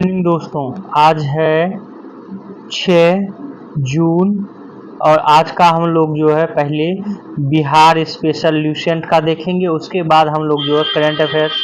दोस्तों, आज है 6 जून और आज का हम लोग जो है पहले बिहार स्पेशल ल्यूसेंट का देखेंगे। उसके बाद हम लोग जो है करंट अफेयर्स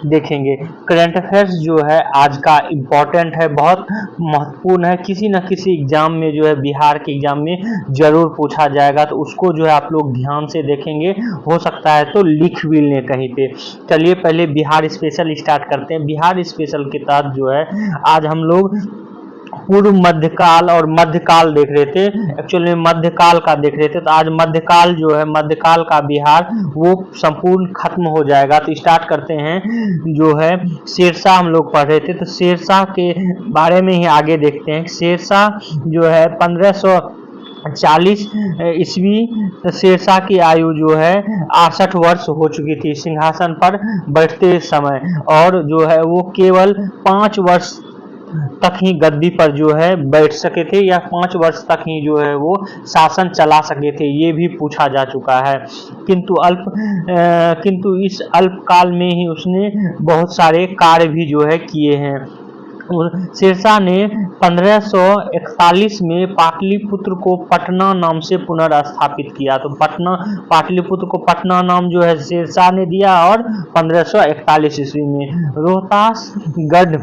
देखेंगे। करंट अफेयर्स जो है आज का इम्पोर्टेंट है, बहुत महत्वपूर्ण है। किसी न किसी एग्जाम में जो है बिहार के एग्जाम में जरूर पूछा जाएगा, तो उसको जो है आप लोग ध्यान से देखेंगे। हो सकता है तो लिख भी लें कहीं पे। चलिए पहले बिहार स्पेशल स्टार्ट करते हैं। बिहार स्पेशल के तहत जो है आज हम लोग पूर्व मध्यकाल और मध्यकाल देख रहे थे। एक्चुअली मध्यकाल का देख रहे थे, तो आज मध्यकाल जो है मध्यकाल का बिहार वो संपूर्ण खत्म हो जाएगा। तो स्टार्ट करते हैं। जो है शेरशाह हम लोग पढ़ रहे थे, तो शेरशाह के बारे में ही आगे देखते हैं। शेरशाह जो है 1540 ईस्वी, तो शेरशाह की आयु जो है 68 वर्ष हो चुकी थी सिंहासन पर बैठते समय, और जो है वो केवल 5 वर्ष तक ही गद्दी पर जो है बैठ सके थे, या 5 वर्ष तक ही जो है वो शासन चला सके थे, ये भी पूछा जा चुका है। किंतु इस अल्पकाल में ही उसने बहुत सारे कार्य भी जो है किए हैं। शेरशाह ने 1541 में पाटलिपुत्र को पटना नाम से पुनर्स्थापित किया। तो पाटलिपुत्र को पटना नाम जो है शेरशाह ने दिया, और 1541 ईस्वी में रोहतास गढ़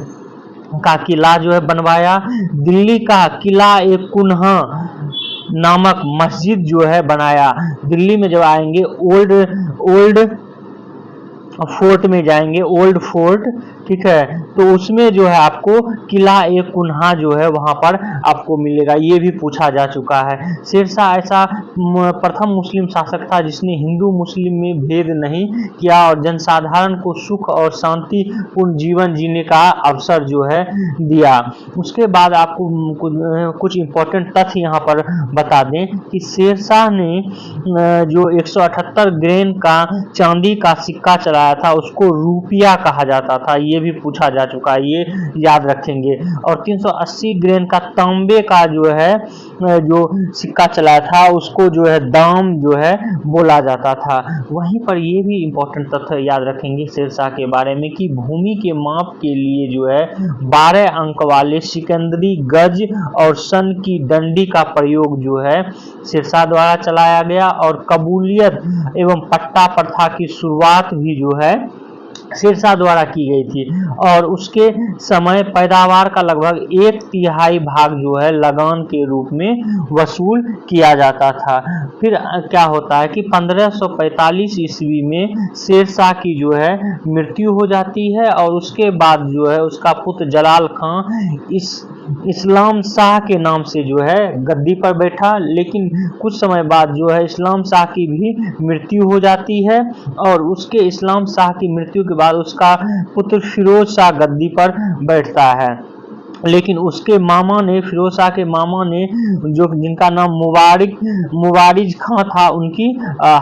का किला जो है बनवाया। दिल्ली का किला एक कुन्हा नामक मस्जिद जो है बनाया। दिल्ली में जब आएंगे ओल्ड फोर्ट में जाएंगे, ओल्ड फोर्ट, ठीक है, तो उसमें जो है आपको किला एक कुन्हा जो है वहां पर आपको मिलेगा। ये भी पूछा जा चुका है। शेरशाह ऐसा प्रथम मुस्लिम शासक था जिसने हिंदू मुस्लिम में भेद नहीं किया और जनसाधारण को सुख और शांतिपूर्ण जीवन जीने का अवसर जो है दिया। उसके बाद आपको कुछ इंपॉर्टेंट तथ्य यहाँ पर बता दें कि शेरशाह ने जो 178 ग्रेन का चांदी का सिक्का चलाया था उसको रुपया कहा जाता था, ये भी पूछा जा चुका है, ये याद रखेंगे। और 380 ग्रेन का तांबे का जो है जो सिक्का चलाया था उसको जो है दाम जो है बोला जाता था। वहीं पर ये भी इंपॉर्टेंट तथ्य याद रखेंगे शेरशाह के बारे में कि भूमि के माप के लिए जो है 12 अंक वाले सिकंदरी गज और सन की डंडी का प्रयोग जो है शेरशाह द्वारा चलाया गया, और कबूलियत एवं पट्टा प्रथा की शुरुआत भी जो है शेरशाह द्वारा की गई थी। और उसके समय पैदावार का लगभग 1/3 भाग जो है लगान के रूप में वसूल किया जाता था। फिर क्या होता है कि 1545 ईस्वी में शेरशाह की जो है मृत्यु हो जाती है, और उसके बाद जो है उसका पुत्र जलाल खां इस्लाम शाह के नाम से जो है गद्दी पर बैठा। लेकिन कुछ समय बाद जो है इस्लाम शाह की भी मृत्यु हो जाती है, और उसके इस्लाम शाह की मृत्यु के बाद उसका पुत्र फिरोज शाह गद्दी पर बैठता है। लेकिन उसके मामा ने, फिरोज शाह के मामा ने, जो जिनका नाम मुबारिज खां था, उनकी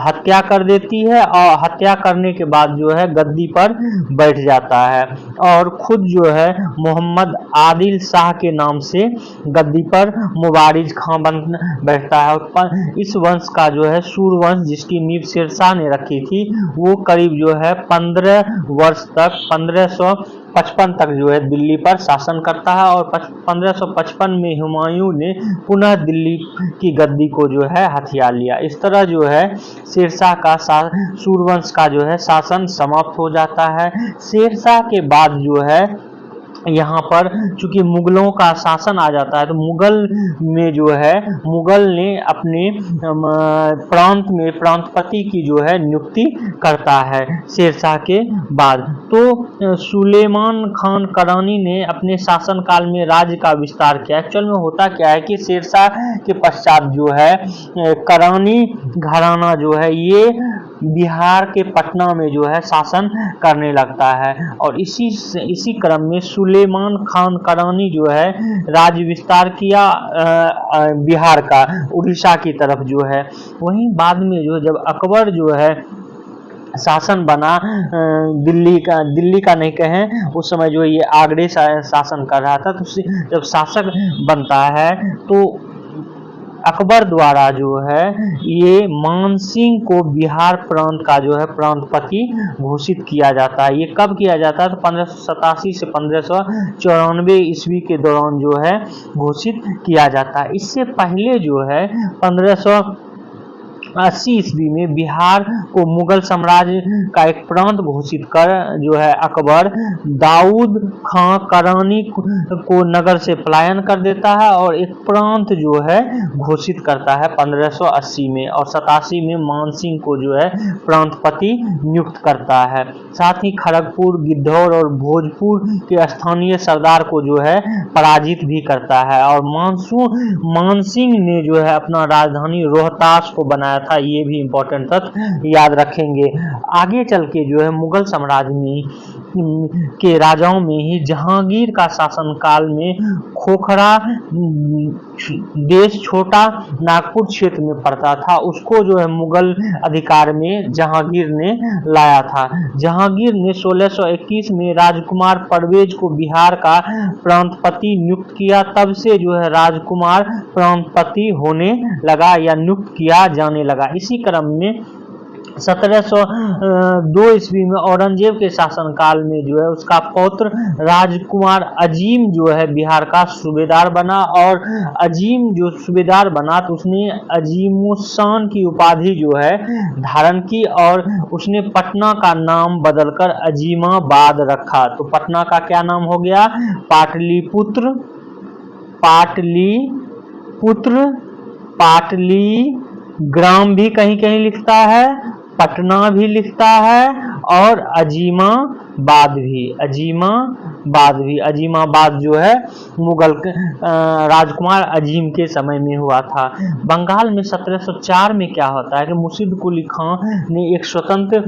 हत्या कर देती है, और हत्या करने के बाद जो है गद्दी पर बैठ जाता है, और खुद जो है मोहम्मद आदिल शाह के नाम से गद्दी पर मुबारिज खां बन बैठता है। और इस वंश का जो है सूर्यवंश जिसकी नींव शेरशाह ने रखी थी, वो करीब जो है 15 वर्ष तक 1555 तक जो है दिल्ली पर शासन करता है, और 1555 में हुमायूं ने पुनः दिल्ली की गद्दी को जो है हथिया लिया। इस तरह जो है शेरशाह का सूर्यवंश का जो है शासन समाप्त हो जाता है। शेरशाह के बाद जो है यहाँ पर चूंकि मुगलों का शासन आ जाता है, तो मुगल ने अपने प्रांत में प्रांतपति की जो है नियुक्ति करता है शेरशाह के बाद। तो सुलेमान खान करानी ने अपने शासनकाल में राज्य का विस्तार किया। एक्चुअल में होता क्या है कि शेरशाह के पश्चात जो है करानी घराना जो है ये बिहार के पटना में जो है शासन करने लगता है, और इसी क्रम में सुलेमान खान करानी जो है राज्य विस्तार किया बिहार का, उड़ीसा की तरफ जो है। वहीं बाद में जो जब अकबर जो है शासन बना दिल्ली का नहीं कहें, उस समय जो ये आगरे शासन कर रहा था, तो जब शासक बनता है तो अकबर द्वारा जो है ये मानसिंह को बिहार प्रांत का जो है प्रांतपति घोषित किया जाता है। ये कब किया जाता है? तो 1587 से 1594 ईस्वी के दौरान जो है घोषित किया जाता है। इससे पहले जो है 1580 ईस्वी में बिहार को मुगल साम्राज्य का एक प्रांत घोषित कर जो है अकबर दाऊद खां करानी को नगर से पलायन कर देता है और एक प्रांत जो है घोषित करता है 1580 में, और 87 में मानसिंह को जो है प्रांतपति नियुक्त करता है। साथ ही खड़गपुर, गिद्धौर और भोजपुर के स्थानीय सरदार को जो है पराजित भी करता है। और मानसिंह ने जो है अपना राजधानी रोहतास को बनाया था। ये भी इम्पोर्टेंट तथ्य याद रखेंगे। आगे चल के जो है मुगल साम्राज्य में के राजाओं में ही जहांगीर का शासनकाल में खोखरा देश छोटा नागपुर क्षेत्र में पड़ता था, उसको जो है मुगल अधिकार में जहांगीर ने लाया था। जहांगीर ने 1621 में राजकुमार परवेज को बिहार का प्रांतपति नियुक्त किया। तब से जो है राजकुमार प्रांतपति होने लगा या नियुक्त किया जाने लगा। इसी क्रम में 1702 ईस्वी में औरंगजेब के शासनकाल में जो है उसका पौत्र राजकुमार अजीम जो है बिहार का सूबेदार बना, और अजीम जो सूबेदार बना तो उसने अजीमुस्सान की उपाधि जो है धारण की और उसने पटना का नाम बदलकर अजीमाबाद रखा। तो पटना का क्या नाम हो गया? पाटलिपुत्र, पाटली ग्राम भी कहीं कहीं लिखता है, पटना भी लिखता है, और अजीमाबाद जो है मुगल राजकुमार अजीम के समय में हुआ था। बंगाल में 1704 में क्या होता है कि मुर्शिद कुली खां ने एक स्वतंत्र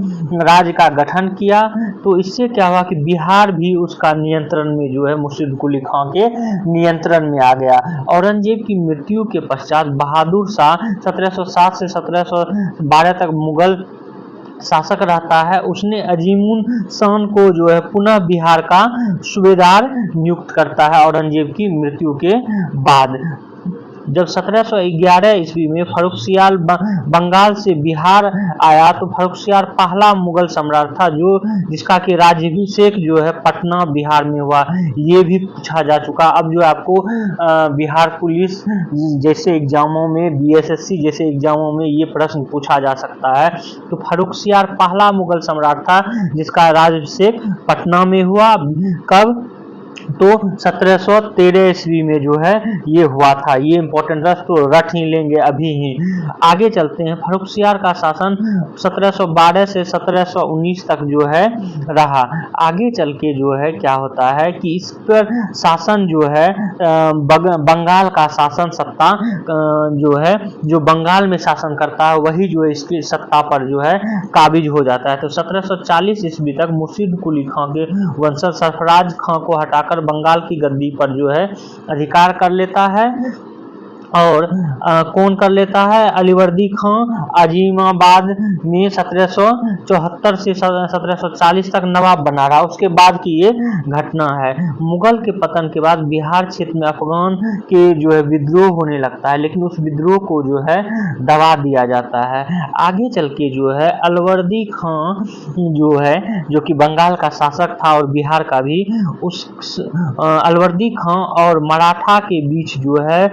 राज्य का गठन किया। तो इससे क्या हुआ कि बिहार भी उसका नियंत्रण में जो है मुर्शिद कुली खां के नियंत्रण में आ गया। औरंगजेब की मृत्यु के पश्चात बहादुर शाह 1707 से 1712 तक मुगल शासक रहता है। उसने अजीमुन शान को जो है पुनः बिहार का सूबेदार नियुक्त करता है औरंगजेब की मृत्यु के बाद। जब 1711 ईस्वी में फर्रुखसियार बंगाल से बिहार आया तो फर्रुखसियार पहला मुगल सम्राट था जो जिसका कि राज्याभिषेक जो है पटना बिहार में हुआ। ये भी पूछा जा चुका। अब जो आपको बिहार पुलिस जैसे एग्जामों में, बीएसएससी जैसे एग्जामों में ये प्रश्न पूछा जा सकता है। तो फर्रुखसियार पहला मुगल सम्राट था जिसका राज्याभिषेक पटना में हुआ। कब? तो 1713 ईस्वी में जो है ये हुआ था। ये इंपॉर्टेंट है तो रट ही लेंगे अभी ही। आगे चलते हैं। फर्रुखसियार का शासन 1712 से 1719 तक जो है रहा। आगे चल के जो है क्या होता है कि इस पर शासन जो है बंगाल का शासन सत्ता जो है जो बंगाल में शासन करता है वही जो है इसकी सत्ता पर जो है काबिज हो जाता है। तो 1740 ईस्वी तक मुर्शिद कुली खां के वंशज सरफराज खां को हटाकर बंगाल की गद्दी पर जो है अधिकार कर लेता है। और कौन कर लेता है? अलीवर्दी खां अजीमाबाद में 1774 से 1740 तक नवाब बना रहा। उसके बाद की ये घटना है। मुगल के पतन के बाद बिहार क्षेत्र में अफगान के जो है विद्रोह होने लगता है, लेकिन उस विद्रोह को जो है दबा दिया जाता है। आगे चल के जो है अलवर्दी खां जो है जो कि बंगाल का शासक था और बिहार का भी, उस अलवर्दी खां और मराठा के बीच जो है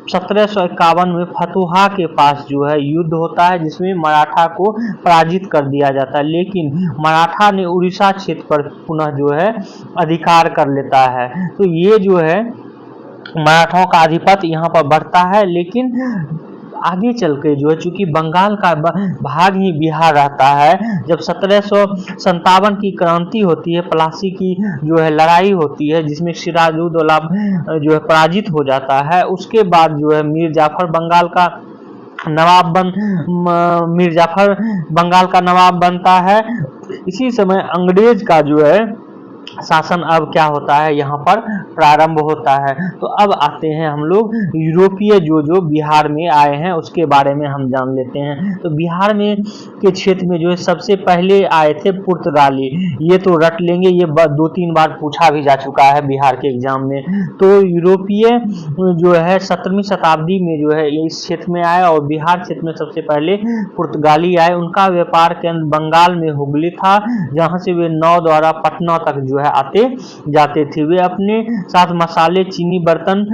1751 में फतुहा के पास जो है युद्ध होता है जिसमें मराठा को पराजित कर दिया जाता है। लेकिन मराठा ने उड़ीसा क्षेत्र पर पुनः जो है अधिकार कर लेता है। तो ये जो है मराठाओं का आधिपत्य यहाँ पर बढ़ता है। लेकिन आगे चल के जो है चूंकि बंगाल का भाग ही बिहार रहता है, जब 1757 की क्रांति होती है, प्लासी की जो है लड़ाई होती है जिसमें सिराजुद्दौला जो है पराजित हो जाता है, उसके बाद जो है मीर जाफर बंगाल का नवाब बनता है। इसी समय अंग्रेज का जो है शासन अब क्या होता है यहाँ पर प्रारंभ होता है। तो अब आते हैं हम लोग यूरोपीय जो बिहार में आए हैं उसके बारे में हम जान लेते हैं। तो बिहार में के क्षेत्र में जो है सबसे पहले आए थे पुर्तगाली। ये तो रट लेंगे, ये 2-3 बार पूछा भी जा चुका है बिहार के एग्जाम में। तो यूरोपीय जो है 17वीं शताब्दी में जो है इस क्षेत्र में आए और बिहार क्षेत्र में सबसे पहले पुर्तगाली आए। उनका व्यापार केंद्र बंगाल में हुगली था, जहाँ से वे नाव द्वारा पटना तक जो है आते जाते थे। वे अपने साथ मसाले, चीनी, बर्तन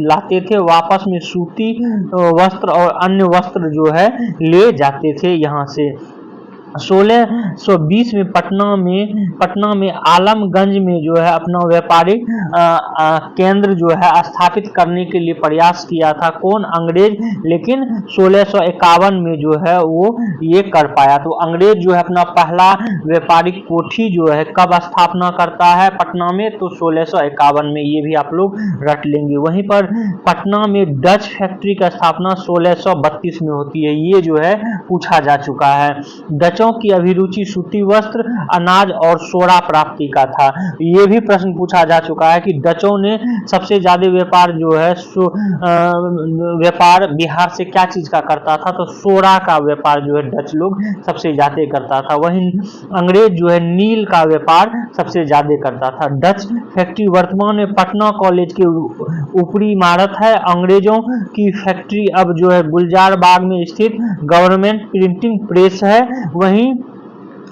लाते थे। वापस में सूती वस्त्र और अन्य वस्त्र जो है ले जाते थे यहाँ से। 1620 में पटना में आलमगंज में जो है अपना व्यापारिक केंद्र जो है स्थापित करने के लिए प्रयास किया था। कौन? अंग्रेज। लेकिन 1651 में जो है वो ये कर पाया। तो अंग्रेज जो है अपना पहला व्यापारिक कोठी जो है कब स्थापना करता है पटना में? तो 1651 में। ये भी आप लोग रट लेंगे। वहीं पर पटना में डच फैक्ट्री का स्थापना 1632 में होती है। ये जो है पूछा जा चुका है। डचों की अभिरुचि सूती वस्त्र, अनाज और सोडा प्राप्ति का था। ये भी प्रश्न पूछा जा चुका है कि डचों ने सबसे ज्यादा व्यापार जो है व्यापार बिहार से क्या चीज का करता था? तो सोडा का व्यापार जो है डच लोग सबसे ज्यादा करता था। वहीं अंग्रेज जो है नील का व्यापार सबसे ज्यादा करता था। डच फैक्ट्री वर्तमान में पटना कॉलेज के ऊपरी इमारत है। अंग्रेजों की फैक्ट्री अब जो है गुलजार बाग में स्थित गवर्नमेंट प्रिंटिंग प्रेस है। वहीं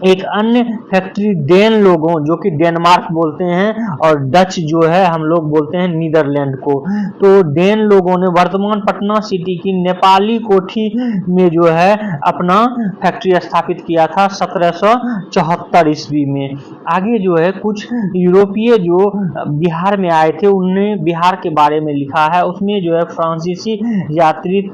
एक अन्य फैक्ट्री डेन लोगों, जो कि डेनमार्क बोलते हैं, और डच जो है हम लोग बोलते हैं नीदरलैंड को। तो डेन लोगों ने वर्तमान पटना सिटी की नेपाली कोठी में जो है अपना फैक्ट्री स्थापित किया था 1774 ईस्वी में। आगे जो है कुछ यूरोपीय जो बिहार में आए थे उनने बिहार के बारे में लिखा है। उसमें जो है फ्रांसीसी यात्री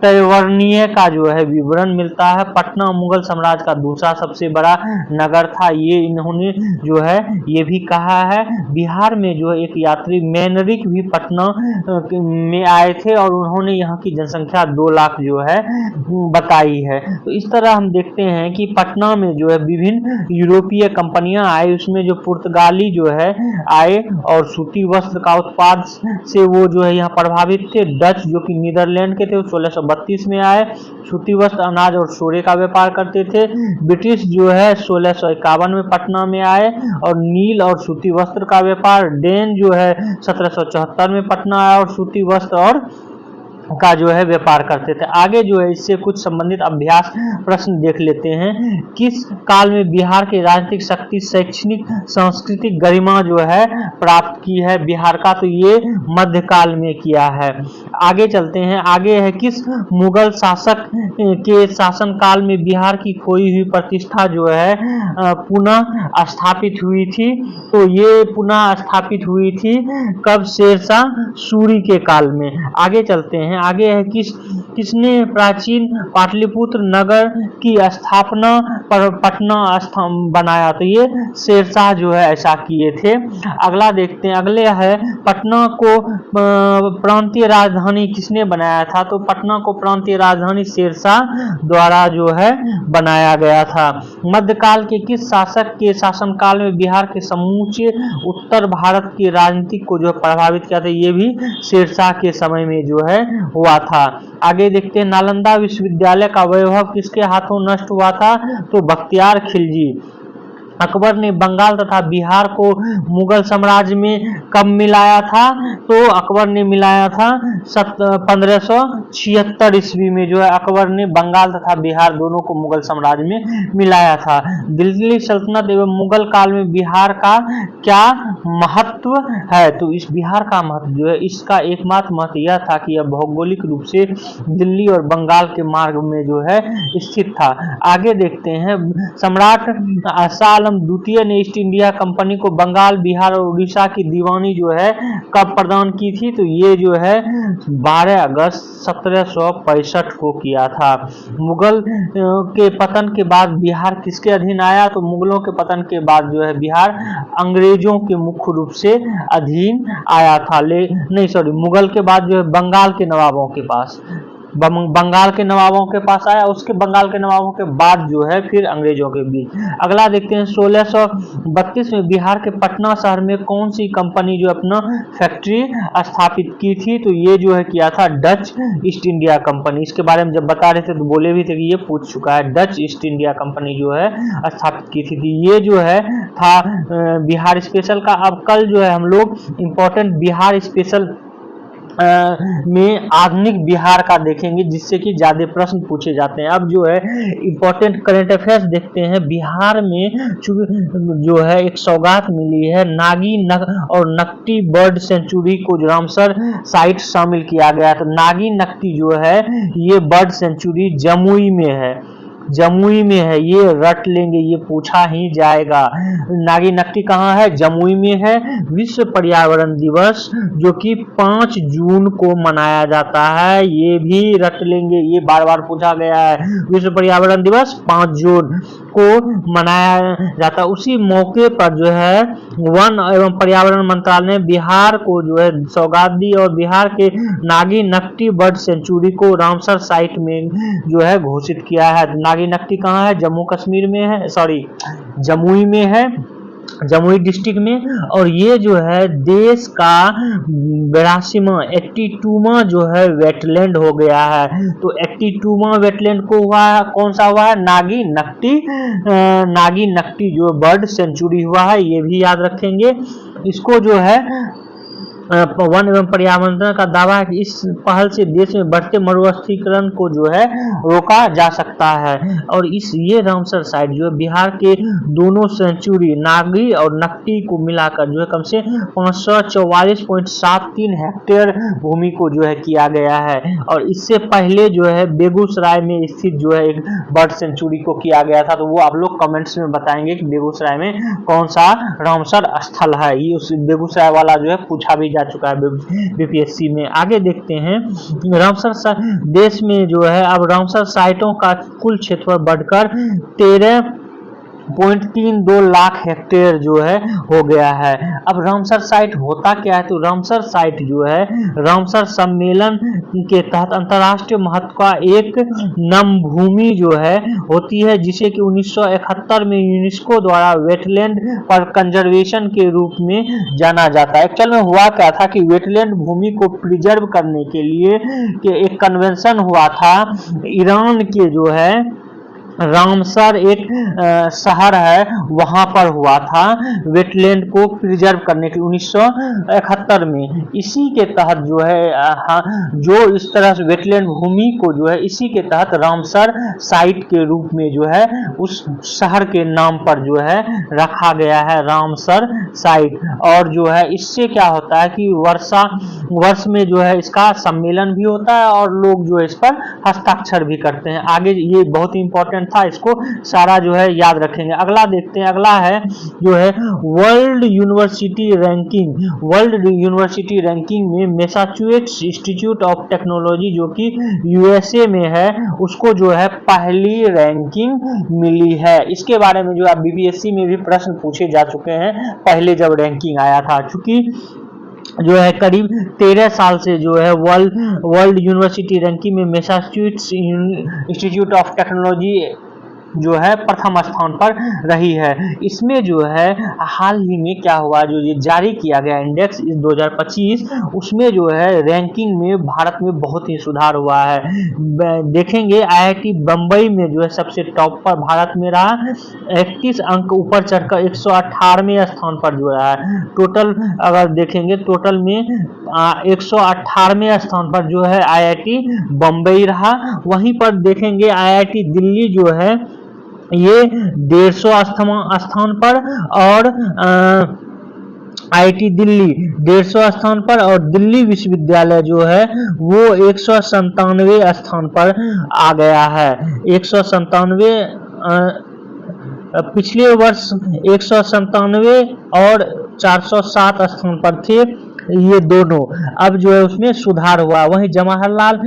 तैवर्निये का जो है विवरण मिलता है। पटना मुगल साम्राज्य का दूसरा सबसे बड़ा नगर था। ये इन्होंने जो है ये भी कहा है। बिहार में जो एक यात्री मैनरिक भी पटना में आए थे और उन्होंने यहाँ की जनसंख्या 2 लाख जो है बताई है। तो इस तरह हम देखते हैं कि पटना में जो है विभिन्न यूरोपीय कंपनियां आई। उसमें जो पुर्तगाली जो है आए और सूती वस्त्र का उत्पाद से वो जो है यहाँ प्रभावित थे। डच जो कि नीदरलैंड के थे 1632 में आए, सूती वस्त्र, अनाज और सोडे का व्यापार करते थे। ब्रिटिश जो है 1651 में पटना में आए और नील और सूती वस्त्र का व्यापार। डेन जो है 1774 में पटना आया और सूती वस्त्र और का जो है व्यापार करते थे। आगे जो है इससे कुछ संबंधित अभ्यास प्रश्न देख लेते हैं। किस काल में बिहार की राजनीतिक शक्ति, शैक्षणिक, सांस्कृतिक गरिमा जो है प्राप्त की है बिहार का? तो ये मध्यकाल में किया है। आगे चलते हैं। आगे है किस मुगल शासक के शासन काल में बिहार की खोई हुई प्रतिष्ठा जो है पुनः स्थापित हुई थी? तो ये पुनः स्थापित हुई थी कब? शेरशाह सूरी के काल में। आगे चलते हैं। आगे है किसने प्राचीन पाटलिपुत्र नगर की स्थापना पर पटना बनाया? तो ये शेरशाह जो है ऐसा किए थे। अगला देखते हैं। अगले है पटना को प्रांतीय राजधानी किसने बनाया था? तो पटना को प्रांतीय राजधानी शेरशाह द्वारा जो है बनाया गया था। मध्यकाल के किस शासक के शासनकाल में बिहार के समूचे उत्तर भारत की राजनीति को जो प्रभावित किया था? ये भी शेरशाह के समय में जो है हुआ था। आगे देखते हैं। नालंदा विश्वविद्यालय का वैभव किसके हाथों नष्ट हुआ था? तो बख्तियार खिलजी। अकबर ने बंगाल तथा बिहार को मुगल साम्राज्य में कब मिलाया था? तो अकबर ने मिलाया था 1576 ईस्वी में जो है अकबर ने बंगाल तथा बिहार दोनों को मुगल साम्राज्य में मिलाया था। दिल्ली सल्तनत एवं मुगल काल में बिहार का क्या महत्व है? तो इस बिहार का महत्व जो है, इसका एकमात्र महत्व यह था कि यह भौगोलिक रूप से दिल्ली और बंगाल के मार्ग में जो है स्थित था। आगे देखते हैं। सम्राट शाह द्वितीय ने ईस्ट इंडिया कंपनी को बंगाल, बिहार और उड़ीसा की दीवानी जो है कब प्रदान की थी? तो ये जो है 12 अगस्त 1765 को किया था। मुगल के पतन के बाद बिहार किसके अधीन आया? तो मुगलों के पतन के बाद जो है बिहार अंग्रेजों के मुख्य रूप से अधीन आया था। मुगल के बाद जो है बंगाल के नवाबों के पास। बंगाल के नवाबों के पास आया, उसके बंगाल के नवाबों के बाद जो है फिर अंग्रेजों के बीच। अगला देखते हैं 1632 में बिहार के पटना शहर में कौन सी कंपनी जो अपना फैक्ट्री स्थापित की थी, तो ये जो है किया था डच ईस्ट इंडिया कंपनी। इसके बारे में जब बता रहे थे तो बोले भी थे कि ये पूछ चुका है, डच ईस्ट इंडिया कंपनी जो है स्थापित की थी। ये जो है था बिहार स्पेशल का। अब कल जो है हम लोग इम्पोर्टेंट बिहार स्पेशल में आधुनिक बिहार का देखेंगे, जिससे कि ज्यादा प्रश्न पूछे जाते हैं। अब जो है इंपॉर्टेंट करंट अफेयर्स देखते हैं। बिहार में जो है एक सौगात मिली है, नागी और नकटी बर्ड सेंचुरी को रामसर साइट शामिल किया गया। तो नागी नकटी जो है ये बर्ड सेंचुरी जमुई में है, जमुई में है, ये रट लेंगे, ये पूछा ही जाएगा। नागी नकटी कहाँ है? जमुई में है। विश्व पर्यावरण दिवस जो कि 5 जून को मनाया जाता है, ये भी रट लेंगे, ये बार बार पूछा गया है। विश्व पर्यावरण दिवस 5 जून को मनाया जाता है। उसी मौके पर जो है वन एवं पर्यावरण मंत्रालय ने बिहार को जो है सौगात दी और बिहार के नागी नकटी बर्ड सेंचुरी को रामसर साइट में जो है घोषित किया है। नागी नकटी कहाँ है? जम्मू कश्मीर में है, सॉरी जमुई में है, जमुई डिस्ट्रिक्ट में। और ये जो है देश का 82वां जो है वेटलैंड हो गया है। तो 82वां वेटलैंड को हुआ है, कौन सा हुआ है? नागी नकटी जो बर्ड सेंचुरी हुआ है, ये भी याद रखेंगे। इसको जो है वन एवं पर्यावरण का दावा है कि इस पहल से देश में बढ़ते मरुस्थलीकरण को जो है रोका जा सकता है। और ये रामसर साइट जो है बिहार के दोनों सेंचुरी नागी और नकटी को मिलाकर जो है कम से 544.73 हेक्टेयर भूमि को जो है किया गया है। और इससे पहले जो है बेगूसराय में स्थित जो है एक बर्ड सेंचुरी को किया गया था। तो वो आप लोग कमेंट्स में बताएंगे कि बेगूसराय में कौन सा रामसर स्थल है। ये उस बेगूसराय वाला जो है पूछा भी चुका है बीपीएससी में। आगे देखते हैं रामसर देश में जो है अब रामसर साइटों का कुल क्षेत्रफल बढ़कर 13.32 लाख हेक्टेयर जो है हो गया है। अब रामसर साइट होता क्या है? तो रामसर साइट जो है रामसर सम्मेलन के तहत अंतर्राष्ट्रीय महत्व का एक नमभूमि जो है होती है, जिसे कि 1971 में यूनेस्को द्वारा वेटलैंड पर कंजर्वेशन के रूप में जाना जाता है। एक्चुअल में हुआ क्या था कि वेटलैंड भूमि को प्रिजर्व करने के लिए एक कन्वेंशन हुआ था। ईरान के जो है रामसर एक शहर है, वहां पर हुआ था वेटलैंड को प्रिजर्व करने के 1971 में। इसी के तहत जो है जो इस तरह से वेटलैंड भूमि को जो है इसी के तहत रामसर साइट के रूप में जो है उस शहर के नाम पर जो है रखा गया है रामसर साइट। और जो है इससे क्या होता है कि वर्ष में जो है इसका सम्मेलन भी होता है और लोग जो है इस पर हस्ताक्षर भी करते हैं। आगे ये बहुत ही इंपॉर्टेंट था, इसको सारा जो है याद रखेंगे। अगला देखते हैं, अगला है जो है world university ranking. World university ranking में मैसाचुसेट्स इंस्टीट्यूट ऑफ टेक्नोलॉजी जो कि यूएसए में है, उसको जो है पहली रैंकिंग मिली है। इसके बारे में जो है बीपीएससी में भी प्रश्न पूछे जा चुके हैं पहले जब रैंकिंग आया था। चूंकि जो है करीब 13 साल से जो है वर्ल्ड यूनिवर्सिटी रैंकिंग में मैसाचुसेट्स इंस्टीट्यूट ऑफ टेक्नोलॉजी जो है प्रथम स्थान पर रही है। इसमें जो है हाल ही में क्या हुआ, जो ये जारी किया गया इंडेक्स इस 2025, उसमें जो है रैंकिंग में भारत में बहुत ही सुधार हुआ है। देखेंगे आईआईटी बम्बई में जो है सबसे टॉप पर भारत में रहा, 31 अंक ऊपर चढ़कर 118वें स्थान पर जो है। टोटल अगर देखेंगे टोटल में 118वें स्थान पर जो है आईआईटी बम्बई रहा। वहीं पर देखेंगे आईआईटी दिल्ली जो है ये 150 स्थान पर और आईआईटी दिल्ली 150 स्थान पर और दिल्ली विश्वविद्यालय जो है वो 197वें स्थान पर आ गया है। 197 पिछले वर्ष 197 और 407 स्थान पर थे, ये दोनों, अब जो है उसमें सुधार हुआ। वहीं जवाहरलाल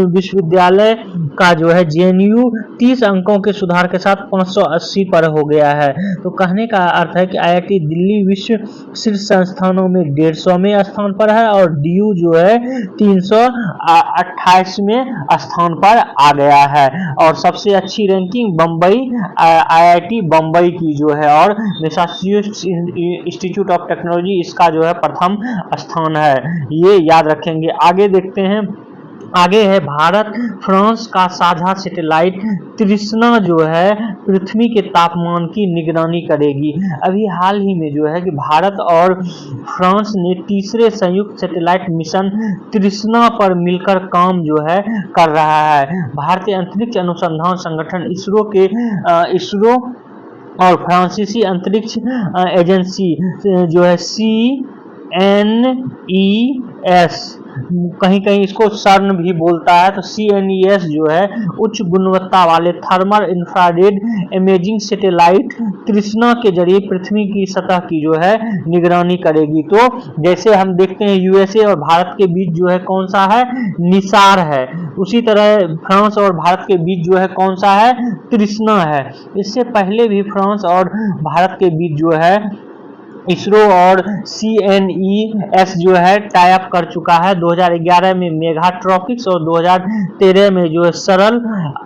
विश्वविद्यालय का जो है जेएनयू 30 अंकों के सुधार के साथ 580 पर हो गया है। तो कहने का अर्थ है कि आईआईटी दिल्ली विश्व शीर्ष संस्थानों में 150वें स्थान पर है और डीयू जो है 328वें स्थान पर आ गया है। और सबसे अच्छी रैंकिंग बम्बई आईआईटी बम्बई की जो है, और मैसाचुसेट्स इंस्टीट्यूट ऑफ टेक्नोलॉजी इसका जो है प्रथम स्थान है। ये याद रखेंगे। आगे देखते हैं। आगे है भारत फ्रांस का साझा सैटेलाइट तृष्णा जो है पृथ्वी के तापमान की निगरानी करेगी। अभी हाल ही में जो है कि भारत और फ्रांस ने तीसरे संयुक्त सैटेलाइट मिशन तृष्णा पर मिलकर काम जो है कर रहा है। भारतीय अंतरिक्ष अनुसंधान संगठन इसरो और फ्रांसीसी अंतरिक्ष एजेंसी जो है CNES, कहीं कहीं इसको सर्न भी बोलता है, तो CNES जो है उच्च गुणवत्ता वाले थर्मल इंफ्रारेड इमेजिंग सैटेलाइट तृष्णा के जरिए पृथ्वी की सतह की जो है निगरानी करेगी। तो जैसे हम देखते हैं यूएसए और भारत के बीच जो है कौन सा है, निसार है, उसी तरह फ्रांस और भारत के बीच जो है कौन सा है, तृष्णा है। इससे पहले भी फ्रांस और भारत के बीच जो है इसरो और CNES जो है टाई अप कर चुका है। 2011 में मेगाट्रॉपिक्स और 2013 में जो है सरल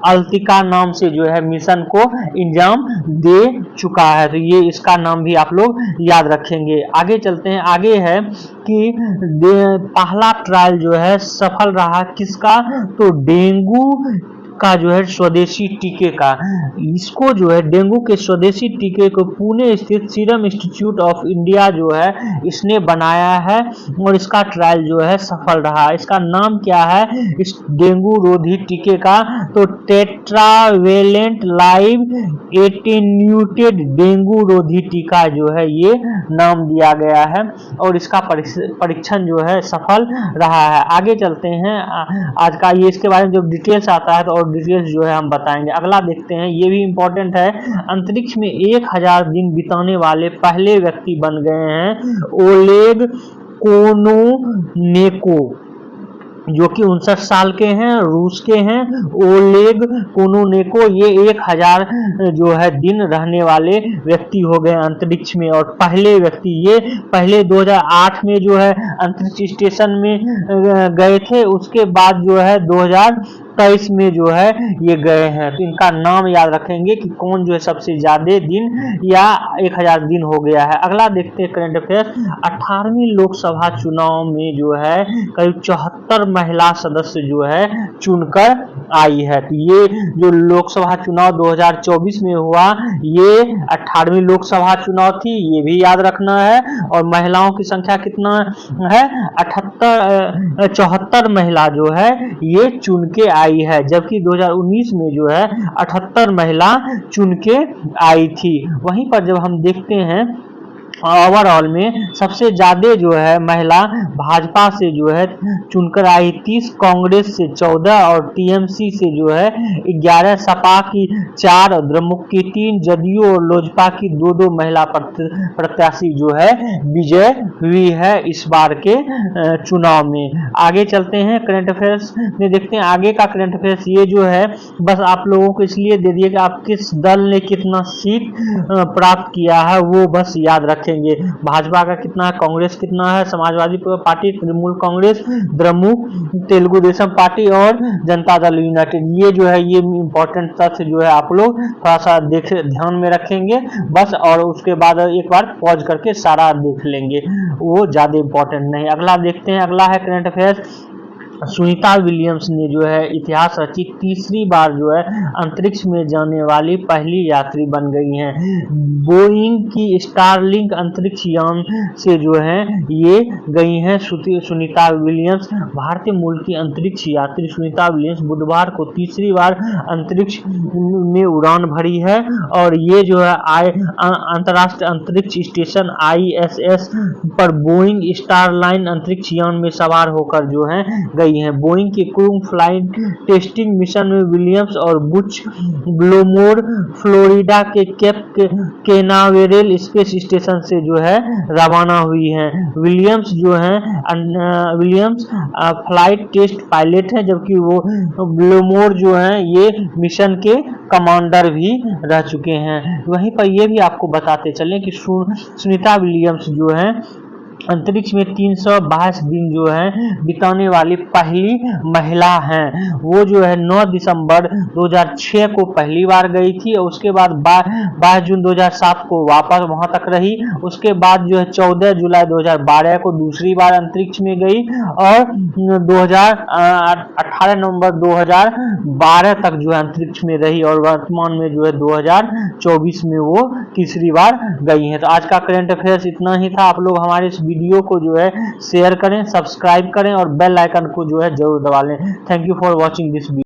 अल्तिका नाम से जो है मिशन को अंजाम दे चुका है। तो ये इसका नाम भी आप लोग याद रखेंगे। आगे चलते हैं। आगे है कि पहला ट्रायल जो है सफल रहा किसका, तो डेंगू का जो है स्वदेशी टीके का। इसको जो है डेंगू के स्वदेशी टीके को पुणे स्थित सीरम इंस्टीट्यूट ऑफ इंडिया जो है इसने बनाया है और इसका ट्रायल जो है सफल रहा। इसका नाम क्या है इस डेंगू रोधी टीके का, तो टेट्रावेलेंट लाइव एटेन्यूटेड डेंगू रोधी टीका जो है ये नाम दिया गया है और इसका परीक्षण जो है सफल रहा है। आगे चलते हैं। आज का ये इसके बारे में जब डिटेल्स आता है तो और डिटेल्स जो है हम बताएंगे। अगला देखते हैं, ये भी इंपॉर्टेंट है। अंतरिक्ष में 1000 दिन बिताने वाले पहले व्यक्ति बन गए हैं ओलेग कोनोनेको, जो कि 59 साल के हैं, रूस के हैं। ओलेग कोनोनेको ये 1000 जो है दिन रहने वाले व्यक्ति हो गए अंतरिक्ष में और पहले व्यक्ति ये पहले 2008 में जो है अंतरिक्ष स्टेशन में गए थे, उसके बाद जो है 2023 में जो है ये गए हैं। तो इनका नाम याद रखेंगे कि कौन जो है सबसे ज्यादा दिन या 1000 दिन हो गया है। अगला देखते हैं करंट अफेयर। 18वीं लोकसभा चुनाव में जो है करीब 74 महिला सदस्य जो है चुनकर आई है। तो ये जो लोकसभा चुनाव 2024 में हुआ ये 18वीं लोकसभा चुनाव थी, ये भी याद रखना है। और महिलाओं की संख्या कितना है, 74 महिला जो है ये चुन के आई है, जबकि 2019 में जो है 78 महिला चुन के आई थी। वहीं पर जब हम देखते हैं ओवरऑल में सबसे ज्यादा जो है महिला भाजपा से जो है चुनकर आई 30, कांग्रेस से 14 और टीएमसी से जो है 11, सपा की 4, द्रमुक की 3, जदयू और लोजपा की 2 महिला प्रत्याशी जो है विजय हुई है इस बार के चुनाव में। आगे चलते हैं करंट अफेयर्स में देखते हैं। आगे का करंट अफेयर्स ये जो है बस आप लोगों को इसलिए दे दिए कि आप किस दल ने कितना सीट प्राप्त किया है वो बस याद रखें। भाजपा का कितना है, कांग्रेस कितना है, समाजवादी पार्टी, तृणमूल कांग्रेस, द्रमुक, तेलुगु देशम पार्टी और जनता दल यूनाइटेड। ये जो है ये इंपॉर्टेंट तथ्य जो है आप लोग थोड़ा सा ध्यान में रखेंगे बस, और उसके बाद एक बार पॉज करके सारा देख लेंगे, वो ज्यादा इंपॉर्टेंट नहीं। अगला देखते हैं। अगला है करंट अफेयर्स। सुनीता विलियम्स ने जो है इतिहास रची, तीसरी बार जो है अंतरिक्ष में जाने वाली पहली यात्री बन गई हैं। बोइंग की स्टारलिंक अंतरिक्ष यान से जो है ये गई हैं सुनीता विलियम्स। भारतीय मूल की अंतरिक्ष यात्री सुनीता विलियम्स बुधवार को तीसरी बार अंतरिक्ष में उड़ान भरी है और ये जो है अंतर्राष्ट्रीय अंतरिक्ष स्टेशन ISS पर बोइंग स्टारलाइन अंतरिक्ष यान में सवार होकर जो है गई हैं। बोइंग के क्रू फ्लाइट टेस्टिंग मिशन में विलियम्स और बुच ब्लोमोर फ्लोरिडा के केप केनावेरल स्पेस स्टेशन से जो है रवाना हुई हैं। विलियम्स फ्लाइट टेस्ट पायलट है, जबकि वो ब्लोमोर जो है ये मिशन के कमांडर भी रह चुके हैं। वहीं पर ये भी आपको बताते चलें कि सुनीता विलियम्स जो है अंतरिक्ष में 322 दिन जो है बिताने वाली पहली महिला हैं। वो जो है 9 दिसंबर 2006 को पहली बार गई थी और उसके बाद 22 जून 2007 को वापस वहां तक रही। उसके बाद जो है 14 जुलाई 2012 को दूसरी बार अंतरिक्ष में गई और 18 नवंबर 2012 तक जो है अंतरिक्ष में रही और वर्तमान में जो है 2024 में वो तीसरी बार गई हैं। तो आज का करंट अफेयर्स इतना ही था। आप लोग हमारे इस वीडियो को जो है शेयर करें, सब्सक्राइब करें और बेल आइकन को जो है जरूर दबा लें। Thank you for watching this video.